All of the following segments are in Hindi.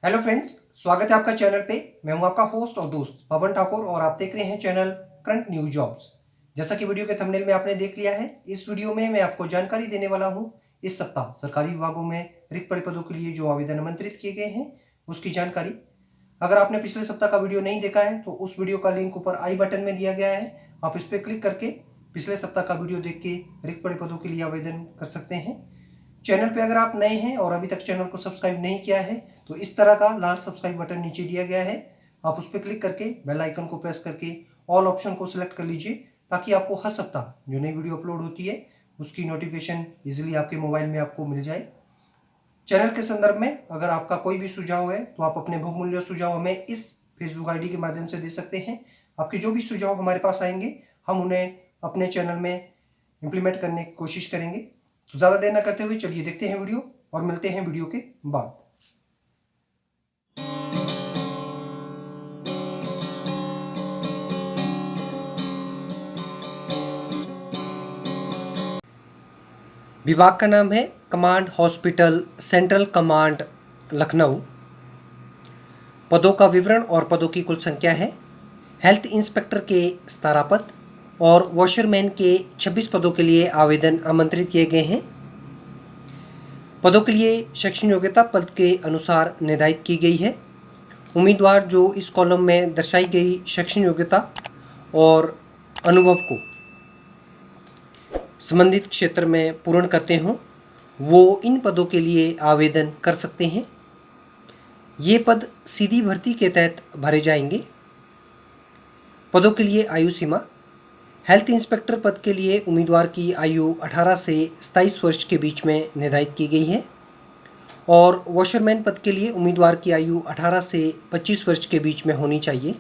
हेलो फ्रेंड्स, स्वागत है आपका चैनल पे। मैं हूं आपका होस्ट और दोस्त पवन ठाकुर और आप देख रहे हैं चैनल करंट न्यू जॉब्स। जैसा कि वीडियो के थंबनेल में आपने देख लिया है, इस वीडियो में मैं आपको जानकारी देने वाला हूं इस सप्ताह सरकारी विभागों में रिक्त पड़े पदों के लिए जो आवेदन आमंत्रित किए गए हैं उसकी जानकारी। अगर आपने पिछले सप्ताह का वीडियो नहीं देखा है तो उस वीडियो का लिंक ऊपर आई बटन में दिया गया है, आप इस पर क्लिक करके पिछले सप्ताह का वीडियो देख के रिक्त पड़े पदों के लिए आवेदन कर सकते हैं। चैनल पे अगर आप नए हैं और अभी तक चैनल को सब्सक्राइब नहीं किया है तो इस तरह का लाल सब्सक्राइब बटन नीचे दिया गया है, आप उस पर क्लिक करके बेल आइकन को प्रेस करके ऑल ऑप्शन को सिलेक्ट कर लीजिए ताकि आपको हर सप्ताह जो नई वीडियो अपलोड होती है उसकी नोटिफिकेशन इजीली आपके मोबाइल में आपको मिल जाए। चैनल के संदर्भ में अगर आपका कोई भी सुझाव है तो आप अपने बहुमूल्य सुझाव हमें इस फेसबुक आईडी के माध्यम से दे सकते हैं। आपके जो भी सुझाव हमारे पास आएंगे हम उन्हें अपने चैनल में इम्प्लीमेंट करने की कोशिश करेंगे। तो ज़्यादा देर न करते हुए चलिए देखते हैं वीडियो और मिलते हैं वीडियो के बाद। विभाग का नाम है command hospital central command Lucknow. पदों का विवरण और पदों की कुल संख्या है। हेल्थ इंस्पेक्टर के 17 पद और वॉशरमैन के 26 पदों के लिए आवेदन आमंत्रित किए गए हैं। पदों के लिए शैक्षणिक योग्यता पद के अनुसार निर्धारित की गई है। उम्मीदवार जो इस कॉलम में दर्शाई गई शैक्षणिक योग्यता और अनुभव को संबंधित क्षेत्र में पूर्ण करते हों वो इन पदों के लिए आवेदन कर सकते हैं। ये पद सीधी भर्ती के तहत भरे जाएंगे। पदों के लिए आयु सीमा। हेल्थ इंस्पेक्टर पद के लिए उम्मीदवार की आयु 18 से 27 वर्ष के बीच में निर्धारित की गई है और वॉशरमैन पद के लिए उम्मीदवार की आयु 18 से 25 वर्ष के बीच में होनी चाहिए।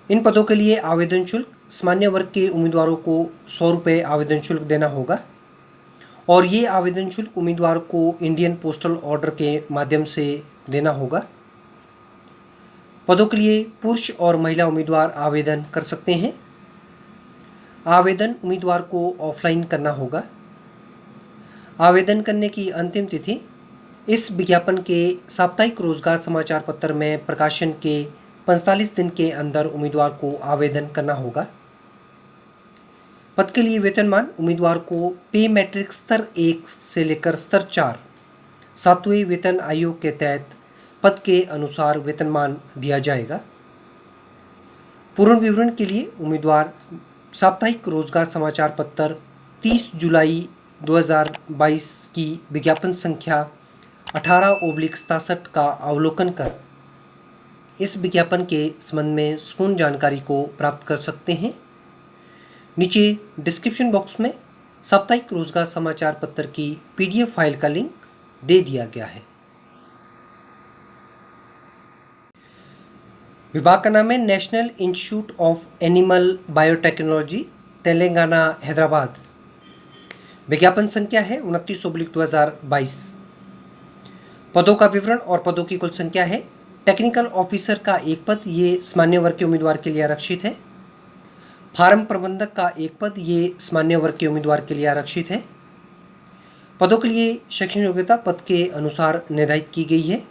इन पदों के लिए आवेदन शुल्क सामान्य वर्ग के उम्मीदवारों को 100 रुपये आवेदन शुल्क देना होगा और ये आवेदन शुल्क उम्मीदवार को इंडियन पोस्टल ऑर्डर के माध्यम से देना होगा। पदों के लिए पुरुष और महिला उम्मीदवार आवेदन कर सकते हैं। आवेदन उम्मीदवार को ऑफलाइन करना होगा। आवेदन करने की अंतिम तिथि इस विज्ञापन के साप्ताहिक रोजगार समाचार पत्र में प्रकाशन के 45 दिन के अंदर उम्मीदवार को आवेदन करना होगा। पद के लिए वेतनमान उम्मीदवार को पे मैट्रिक स्तर 1 से लेकर स्तर 4 7वें वेतन आयोग के तहत पद के अनुसार वेतनमान दिया जाएगा। पूर्ण विवरण के लिए उम्मीदवार साप्ताहिक रोजगार समाचार पत्र 30 जुलाई 2022 की विज्ञापन संख्या 18/67 का अवलोकन कर इस विज्ञापन के संबंध में संपूर्ण जानकारी को प्राप्त कर सकते हैं। नीचे डिस्क्रिप्शन बॉक्स में साप्ताहिक रोजगार समाचार पत्र की पीडीएफ फाइल का लिंक दे दिया गया है। विभाग का नाम है national institute of animal biotechnology, Telangana, Hyderabad. विज्ञापन संख्या है 29/2022। पदों का विवरण और पदों की कुल संख्या है। टेक्निकल ऑफिसर का 1 पद, ये सामान्य वर्ग के उम्मीदवार के लिए आरक्षित है। फार्म प्रबंधक का 1 पद, ये सामान्य वर्ग के उम्मीदवार के लिए आरक्षित है। पदों के लिए शैक्षणिक योग्यता पद के अनुसार निर्धारित की गई है।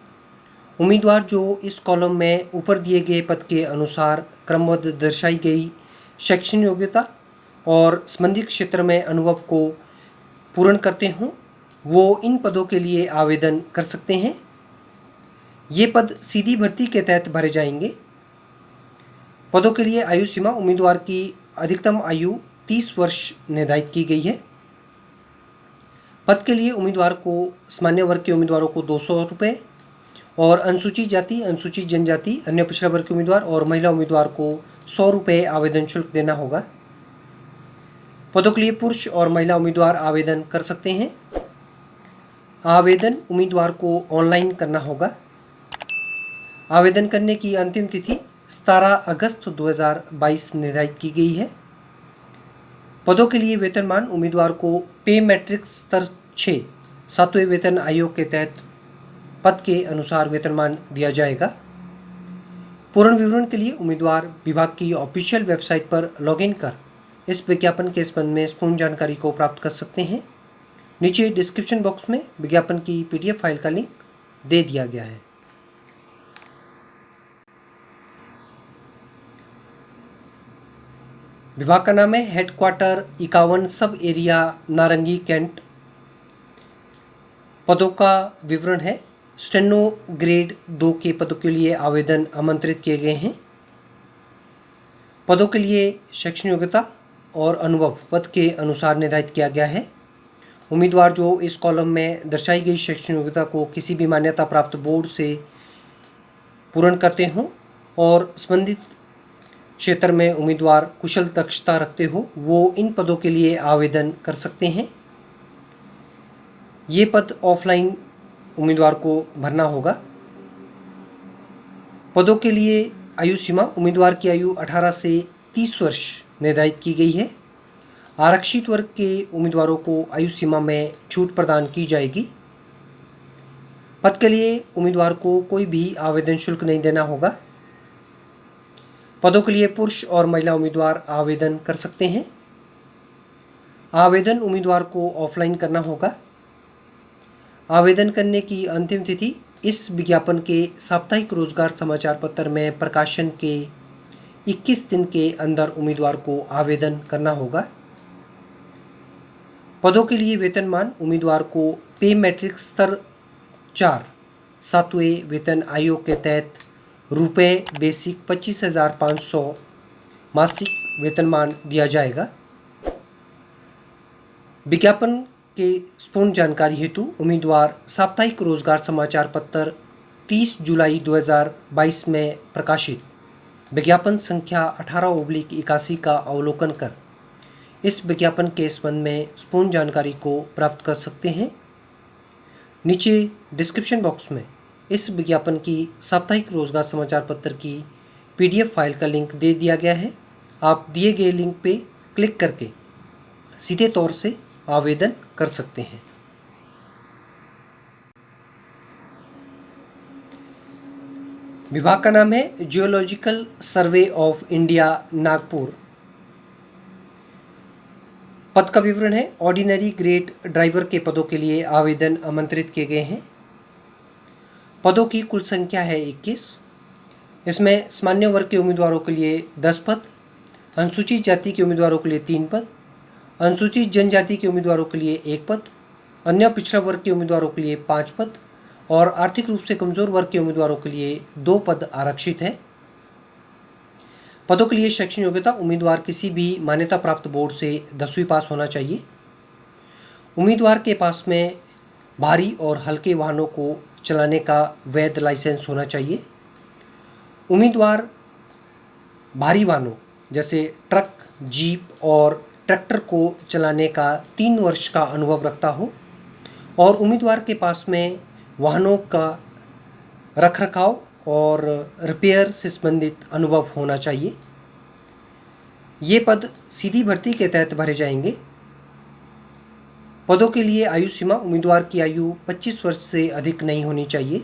उम्मीदवार जो इस कॉलम में ऊपर दिए गए पद के अनुसार क्रमबद्ध दर्शाई गई शैक्षणिक योग्यता और संबंधित क्षेत्र में अनुभव को पूर्ण करते हों वो इन पदों के लिए आवेदन कर सकते हैं। ये पद सीधी भर्ती के तहत भरे जाएंगे। पदों के लिए आयु सीमा उम्मीदवार की अधिकतम आयु 30 वर्ष निर्धारित की गई है। पद के लिए उम्मीदवार को सामान्य वर्ग के उम्मीदवारों को 200 रुपये और अनुसूचित जाति, अनुसूचित जनजाति, अन्य पिछड़ा वर्ग के उम्मीदवार और महिला उम्मीदवार को 100 रुपये आवेदन शुल्क देना होगा। पदों के लिए पुरुष और महिला उम्मीदवार आवेदन कर सकते हैं। आवेदन उम्मीदवार को ऑनलाइन करना होगा। आवेदन करने की अंतिम तिथि 17 अगस्त 2022 निर्धारित की गई है। पदों के लिए वेतनमान उम्मीदवार को पे मैट्रिक स्तर 6 7वें वेतन आयोग के तहत पद के अनुसार वेतनमान दिया जाएगा। पूर्ण विवरण के लिए उम्मीदवार विभाग की ऑफिशियल वेबसाइट पर लॉगिन कर इस विज्ञापन के संबंध में पूर्ण जानकारी को प्राप्त कर सकते हैं। नीचे डिस्क्रिप्शन बॉक्स में विज्ञापन की पीडीएफ फाइल का लिंक दे दिया गया है। विभाग का नाम है हेडक्वार्टर 51 सब एरिया नारंगी कैंट। पदों का विवरण है। स्टेनो ग्रेड 2 के पदों के लिए आवेदन आमंत्रित किए गए हैं। पदों के लिए शैक्षणिक योग्यता और अनुभव पद के अनुसार निर्धारित किया गया है। उम्मीदवार जो इस कॉलम में दर्शाई गई शैक्षणिक योग्यता को किसी भी मान्यता प्राप्त बोर्ड से पूर्ण करते हों और संबंधित क्षेत्र में उम्मीदवार कुशल दक्षता रखते हो, वो इन पदों के लिए आवेदन कर सकते हैं। ये पद ऑफलाइन उम्मीदवार को भरना होगा। पदों के लिए आयु सीमा उम्मीदवार की आयु 18 से 30 वर्ष निर्धारित की गई है। आरक्षित वर्ग के उम्मीदवारों को आयु सीमा में छूट प्रदान की जाएगी। पद के लिए उम्मीदवार को कोई भी आवेदन शुल्क नहीं देना होगा। पदों के लिए पुरुष और महिला उम्मीदवार आवेदन कर सकते हैं। आवेदन उम्मीदवार को ऑफलाइन करना होगा। आवेदन करने की अंतिम तिथि इस विज्ञापन के साप्ताहिक रोजगार समाचार पत्र में प्रकाशन के 21 दिन के अंदर उम्मीदवार को आवेदन करना होगा। पदों के लिए वेतनमान उम्मीदवार को पे मैट्रिक स्तर 4 7वें वेतन आयोग के तहत रुपये बेसिक 25,500 मासिक वेतनमान दिया जाएगा। विज्ञापन के पूर्ण जानकारी हेतु उम्मीदवार साप्ताहिक रोजगार समाचार पत्र 30 जुलाई 2022 में प्रकाशित विज्ञापन संख्या 18/81 का अवलोकन कर इस विज्ञापन के संबंध में पूर्ण जानकारी को प्राप्त कर सकते हैं। नीचे डिस्क्रिप्शन बॉक्स में इस विज्ञापन की साप्ताहिक रोजगार समाचार पत्र की PDF फाइल का लिंक दे दिया गया है। आप दिए गए लिंक पे क्लिक करके सीधे तौर से आवेदन कर सकते हैं। विभाग का नाम है geological survey of India Nagpur. पद का विवरण है। ऑर्डिनरी ग्रेड ड्राइवर के पदों के लिए आवेदन आमंत्रित किए गए हैं। पदों की कुल संख्या है 21। इसमें सामान्य वर्ग के उम्मीदवारों के लिए 10 पद, अनुसूचित जाति के उम्मीदवारों के लिए 3 पद, अनुसूचित जनजाति के उम्मीदवारों के लिए 1 पद, अन्य पिछड़ा वर्ग के उम्मीदवारों के लिए 5 पद और आर्थिक रूप से कमजोर वर्ग के उम्मीदवारों के लिए 2 पद आरक्षित है। पदों के लिए शैक्षणिक योग्यता उम्मीदवार किसी भी मान्यता प्राप्त बोर्ड से 10वीं पास होना चाहिए। उम्मीदवार के पास में भारी और हल्के वाहनों को चलाने का वैध लाइसेंस होना चाहिए। उम्मीदवार भारी वाहनों जैसे ट्रक, जीप और ट्रैक्टर को चलाने का 3 वर्ष का अनुभव रखता हो और उम्मीदवार के पास में वाहनों का रखरखाव और रिपेयर से संबंधित अनुभव होना चाहिए। ये पद सीधी भर्ती के तहत भरे जाएंगे। पदों के लिए आयु सीमा उम्मीदवार की आयु 25 वर्ष से अधिक नहीं होनी चाहिए।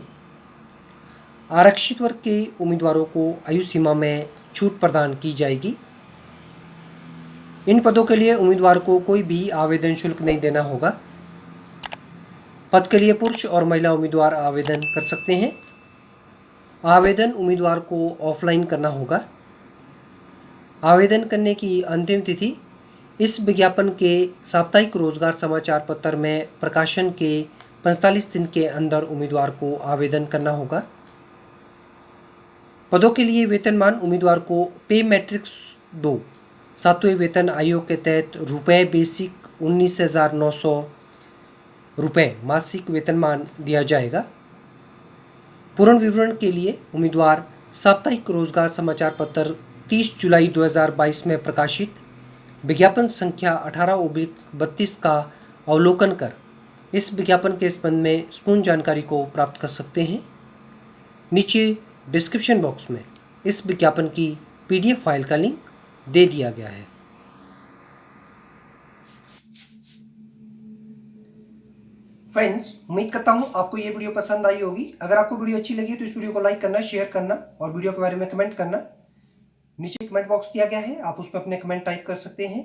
आरक्षित वर्ग के उम्मीदवारों को आयु सीमा में छूट प्रदान की जाएगी। इन पदों के लिए उम्मीदवार को कोई भी आवेदन शुल्क नहीं देना होगा। पद के लिए पुरुष और महिला उम्मीदवार आवेदन कर सकते हैं। आवेदन उम्मीदवार को ऑफलाइन करना होगा। आवेदन करने की अंतिम तिथि इस विज्ञापन के साप्ताहिक रोजगार समाचार पत्र में प्रकाशन के 45 दिन के अंदर उम्मीदवार को आवेदन करना होगा। पदों के लिए वेतनमान उम्मीदवार को पे मैट्रिक्स 2 7वें वेतन आयोग के तहत रुपये बेसिक 19,900 रुपये मासिक वेतनमान दिया जाएगा। पूर्ण विवरण के लिए उम्मीदवार साप्ताहिक रोजगार समाचार पत्र 30 जुलाई 2022 में प्रकाशित विज्ञापन संख्या 18/32 का अवलोकन कर इस विज्ञापन के संबंध में पूर्ण जानकारी को प्राप्त कर सकते हैं। नीचे डिस्क्रिप्शन बॉक्स में इस विज्ञापन की PDF फाइल का लिंक दे दिया गया है। फ्रेंड्स, उम्मीद करता हूँ आपको ये वीडियो पसंद आई होगी। अगर आपको वीडियो अच्छी लगी तो इस वीडियो को लाइक करना, शेयर करना और वीडियो के बारे में कमेंट करना। नीचे कमेंट बॉक्स दिया गया है, आप उसमें अपने कमेंट टाइप कर सकते हैं।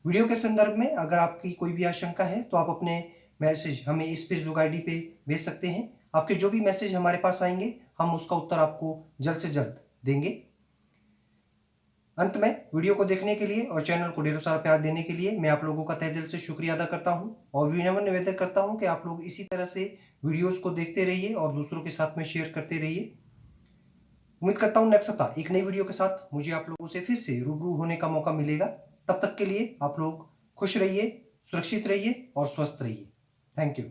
वीडियो के संदर्भ में अगर आपकी कोई भी आशंका है तो आप अपने मैसेज हमें इस फेसबुक ID पे भेज सकते हैं। आपके जो भी मैसेज हमारे पास आएंगे हम उसका उत्तर आपको जल्द से जल्द देंगे। अंत में वीडियो को देखने के लिए और चैनल को ढेरों सारा प्यार देने के लिए मैं आप लोगों का तहे दिल से शुक्रिया अदा करता हूं और विनम्र निवेदन करता हूं कि आप लोग इसी तरह से वीडियोस को देखते रहिए और दूसरों के साथ में शेयर करते रहिए। उम्मीद करता हूं नेक्स्ट सप्ताह एक नई वीडियो के साथ मुझे आप लोगों से फिर से रूबरू होने का मौका मिलेगा। तब तक के लिए आप लोग खुश रहिए, सुरक्षित रहिए और स्वस्थ रहिए। Thank you.